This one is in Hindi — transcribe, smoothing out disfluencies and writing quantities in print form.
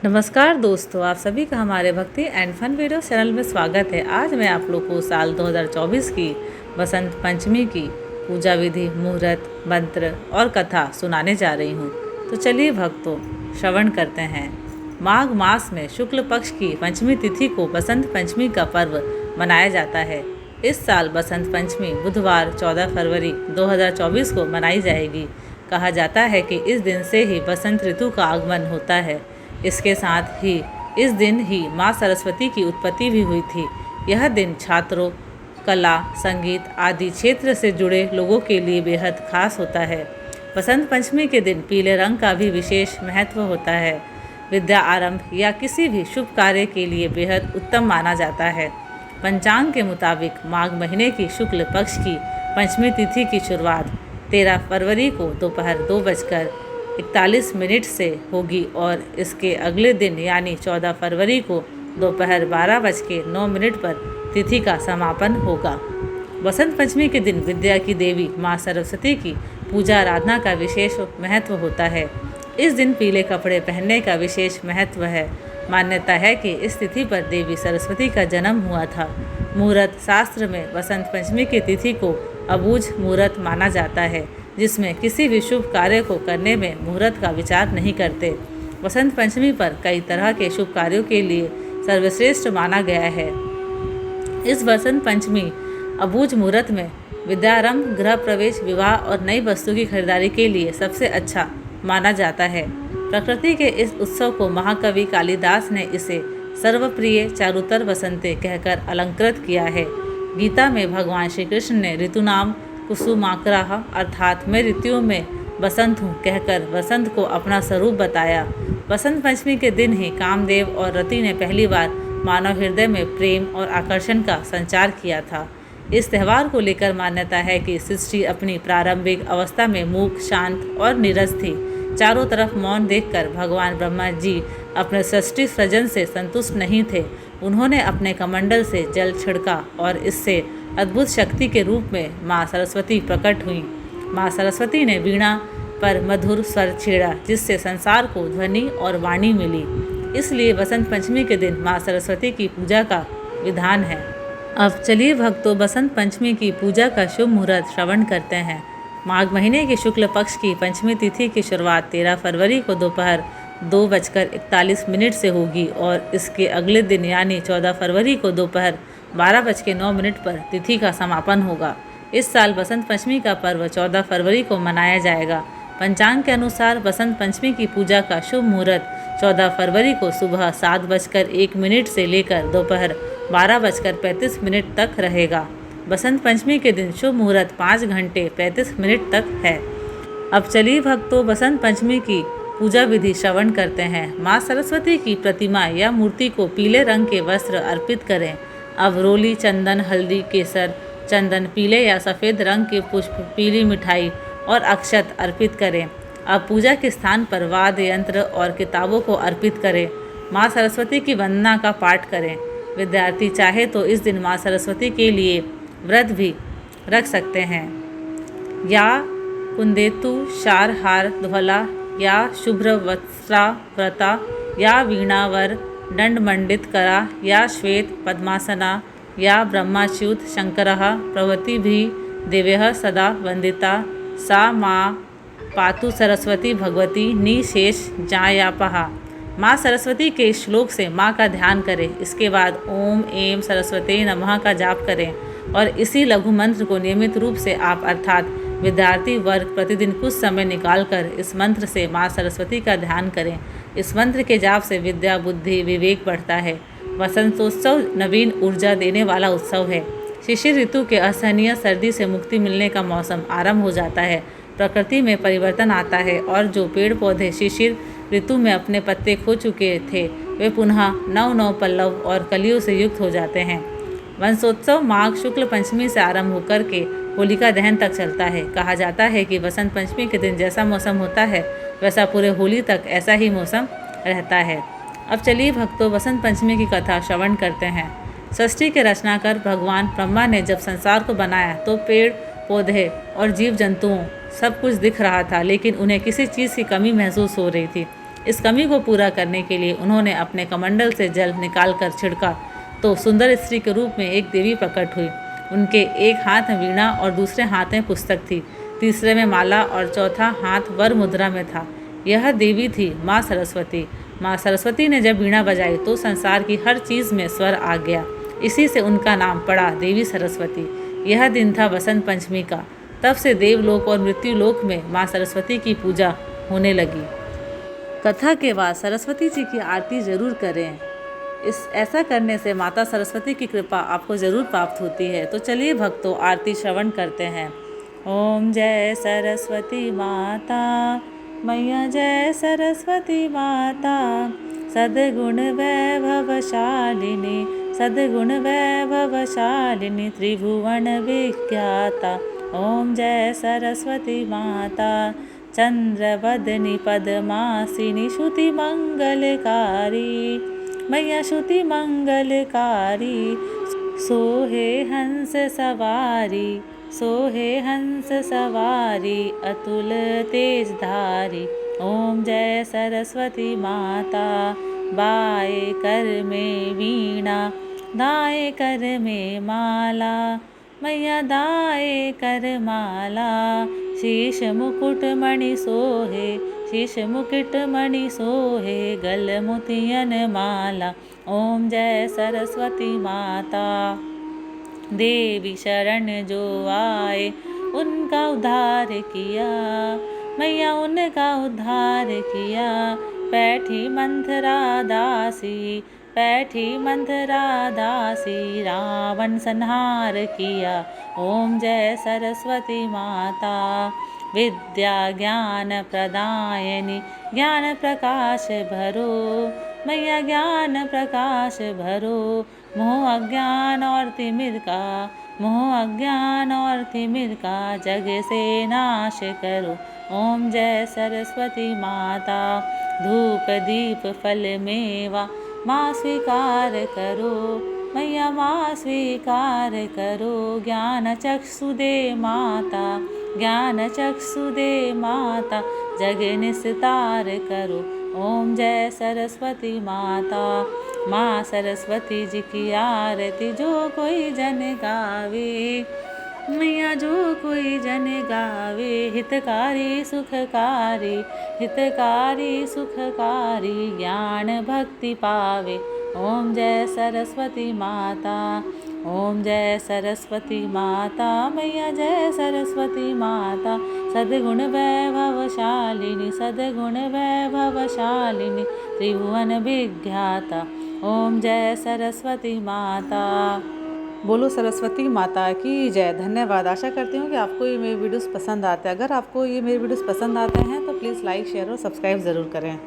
नमस्कार दोस्तों, आप सभी का हमारे भक्ति एंड फन वीडियो चैनल में स्वागत है। आज मैं आप लोग को साल 2024 की बसंत पंचमी की पूजा विधि, मुहूर्त, मंत्र और कथा सुनाने जा रही हूँ। तो चलिए भक्तों, श्रवण करते हैं। माघ मास में शुक्ल पक्ष की पंचमी तिथि को बसंत पंचमी का पर्व मनाया जाता है। इस साल बसंत पंचमी बुधवार 14 फरवरी 2024 को मनाई जाएगी। कहा जाता है कि इस दिन से ही बसंत ऋतु का आगमन होता है। इसके साथ ही इस दिन ही माँ सरस्वती की उत्पत्ति भी हुई थी। यह दिन छात्रों, कला, संगीत आदि क्षेत्र से जुड़े लोगों के लिए बेहद खास होता है। बसंत पंचमी के दिन पीले रंग का भी विशेष महत्व होता है। विद्या आरंभ या किसी भी शुभ कार्य के लिए बेहद उत्तम माना जाता है। पंचांग के मुताबिक माघ महीने की शुक्ल पक्ष की पंचमी तिथि की शुरुआत 13 फरवरी को दोपहर 2:41 से होगी और इसके अगले दिन यानी 14 फरवरी को दोपहर 12:09 पर तिथि का समापन होगा। बसंत पंचमी के दिन विद्या की देवी माँ सरस्वती की पूजा आराधना का विशेष महत्व होता है। इस दिन पीले कपड़े पहनने का विशेष महत्व है। मान्यता है कि इस तिथि पर देवी सरस्वती का जन्म हुआ था। मुहूर्त शास्त्र में बसंत पंचमी की तिथि को अबूझ मुहूर्त माना जाता है, जिसमें किसी भी शुभ कार्य को करने में मुहूर्त का विचार नहीं करते। बसंत पंचमी पर कई तरह के शुभ कार्यों के लिए सर्वश्रेष्ठ माना गया है। इस बसंत पंचमी अबूझ मुहूर्त में विद्यारंभ, गृह प्रवेश, विवाह और नई वस्तु की खरीदारी के लिए सबसे अच्छा माना जाता है। प्रकृति के इस उत्सव को महाकवि कालिदास ने इसे सर्वप्रिय चारुतर वसंते कहकर अलंकृत किया है। गीता में भगवान श्री कृष्ण ने ऋतुनाम कुसुमाकराः अर्थात मैं ऋतुओं में बसंत हूँ कहकर वसंत को अपना स्वरूप बताया। बसंत पंचमी के दिन ही कामदेव और रति ने पहली बार मानव हृदय में प्रेम और आकर्षण का संचार किया था। इस त्यौहार को लेकर मान्यता है कि सृष्टि अपनी प्रारंभिक अवस्था में मूक, शांत और नीरस थी। चारों तरफ मौन देखकर भगवान ब्रह्मा जी अपने सृष्टि सृजन से संतुष्ट नहीं थे। उन्होंने अपने कमंडल से जल छिड़का और इससे अद्भुत शक्ति के रूप में माँ सरस्वती प्रकट हुई। माँ सरस्वती ने वीणा पर मधुर स्वर छेड़ा, जिससे संसार को ध्वनि और वाणी मिली। इसलिए बसंत पंचमी के दिन माँ सरस्वती की पूजा का विधान है। अब चलिए भक्तों, बसंत पंचमी की पूजा का शुभ मुहूर्त श्रवण करते हैं। माघ महीने के शुक्ल पक्ष की पंचमी तिथि की शुरुआत 13 फरवरी को दोपहर 2:41 से होगी और इसके अगले दिन यानी 14 फरवरी को दोपहर 12:09 पर तिथि का समापन होगा। इस साल बसंत पंचमी का पर्व 14 फरवरी को मनाया जाएगा। पंचांग के अनुसार बसंत पंचमी की पूजा का शुभ मुहूर्त 14 फरवरी को सुबह 7:01 से लेकर दोपहर 12:35 तक रहेगा। बसंत पंचमी के दिन शुभ मुहूर्त 5 घंटे 35 मिनट तक है। अब चलिए भक्तों, बसंत पंचमी की पूजा विधि श्रवण करते हैं। माँ सरस्वती की प्रतिमा या मूर्ति को पीले रंग के वस्त्र अर्पित करें। अवरोली, चंदन, हल्दी, केसर, चंदन, पीले या सफ़ेद रंग के पुष्प, पीली मिठाई और अक्षत अर्पित करें। अब पूजा के स्थान पर वाद्य यंत्र और किताबों को अर्पित करें। माँ सरस्वती की वंदना का पाठ करें। विद्यार्थी चाहे तो इस दिन माँ सरस्वती के लिए व्रत भी रख सकते हैं। या कुंदेतु शारहार ध्वला या शुभ्र वस्त्रा व्रता या वीणावर दंडमंडित करा या श्वेत पद्मासना या ब्रह्माच्युत शंकरः प्रभृति भी देव्यः सदा वंदिता सा माँ पातु सरस्वती भगवती निशेष जायापहा। माँ सरस्वती के श्लोक से माँ का ध्यान करें। इसके बाद ओम ऐं सरस्वते नमः का जाप करें और इसी लघु मंत्र को नियमित रूप से आप अर्थात विद्यार्थी वर्ग प्रतिदिन कुछ समय निकालकर इस मंत्र से माँ सरस्वती का ध्यान करें। इस मंत्र के जाप से विद्या, बुद्धि, विवेक बढ़ता है। वसंतोत्सव नवीन ऊर्जा देने वाला उत्सव है। शिशिर ऋतु के असहनीय सर्दी से मुक्ति मिलने का मौसम आरंभ हो जाता है। प्रकृति में परिवर्तन आता है और जो पेड़ पौधे शिशिर ऋतु में अपने पत्ते खो चुके थे, वे पुनः नव पल्लव और कलियों से युक्त हो जाते हैं। वसंतोत्सव माघ शुक्ल पंचमी से आरंभ होकर के होलिका दहन तक चलता है। कहा जाता है कि बसंत पंचमी के दिन जैसा मौसम होता है, वैसा पूरे होली तक ऐसा ही मौसम रहता है। अब चलिए भक्तों, बसंत पंचमी की कथा श्रवण करते हैं। सृष्टि के रचनाकार भगवान ब्रह्मा ने जब संसार को बनाया तो पेड़ पौधे और जीव जंतुओं सब कुछ दिख रहा था, लेकिन उन्हें किसी चीज़ की कमी महसूस हो रही थी। इस कमी को पूरा करने के लिए उन्होंने अपने कमंडल से जल निकालकर छिड़का तो सुंदर स्त्री के रूप में एक देवी प्रकट हुई। उनके एक हाथ में वीणा और दूसरे हाथ में पुस्तक थी, तीसरे में माला और चौथा हाथ वर मुद्रा में था। यह देवी थी माँ सरस्वती। माँ सरस्वती ने जब वीणा बजाई तो संसार की हर चीज़ में स्वर आ गया। इसी से उनका नाम पड़ा देवी सरस्वती। यह दिन था बसंत पंचमी का। तब से देवलोक और मृत्युलोक में माँ सरस्वती की पूजा होने लगी। कथा के बाद सरस्वती जी की आरती जरूर करें। ऐसा करने से माता सरस्वती की कृपा आपको ज़रूर प्राप्त होती है। तो चलिए भक्तों, आरती श्रवण करते हैं। ओम जय सरस्वती माता मैया, जय सरस्वती माता, सद्गुण वैभवशालिनी, सद्गुण वैभवशालिनी, त्रिभुवन विख्याता। ओम जय सरस्वती माता, चंद्रवदनी पद्मासिनी, श्रुति मंगलकारी मैया, श्रुति मंगलकारी। सोहे हंस सवारी, सोहे हंस सवारी, अतुल तेजधारी। ओम जय सरस्वती माता, बाएं कर में वीणा, दाएं कर में माला मैया, दाएं कर माला। शीश मुकुट मणि सोहे, शीश मुकुट मणि सोहे, गल मोतियन माला। ओम जय सरस्वती माता, देवी शरण जो आए उनका उद्धार किया मैया, उनका उद्धार किया। बैठी मंथरा दासी, बैठी मंथरा दासी, रावण संहार किया। ओम जय सरस्वती माता, विद्या ज्ञान प्रदायनी, ज्ञान प्रकाश भरो मैया, ज्ञान प्रकाश भरो। मोह अज्ञान और तिमिर का, मोह अज्ञान और तिमिर का, जग से नाश करो। ओम जय सरस्वती माता, धूप दीप फल मेवा माँ स्वीकार करो मैया, माँ स्वीकार करो। ज्ञान चक्षु दे माता, ज्ञान चक्षु दे माता, जग निस्तार करो। ओम जय सरस्वती माता, माँ सरस्वती जी की आरती जो कोई जन गावे मैया, जो कोई जन गावे। हितकारी सुखकारी, हितकारी सुखकारी, ज्ञान भक्ति पावे। ओम जय सरस्वती माता, ओम जय सरस्वती माता मैया, जय सरस्वती माता। सद्गुण वैभवशालिनी, सद्गुण वैभवशालिनी, त्रिभुवन विख्याता। ओम जय सरस्वती माता। बोलो सरस्वती माता की जय। धन्यवाद। आशा करती हूँ कि आपको ये मेरे वीडियोस पसंद आते हैं। अगर आपको ये मेरे वीडियोस पसंद आते हैं तो प्लीज़ लाइक, शेयर और सब्सक्राइब ज़रूर करें।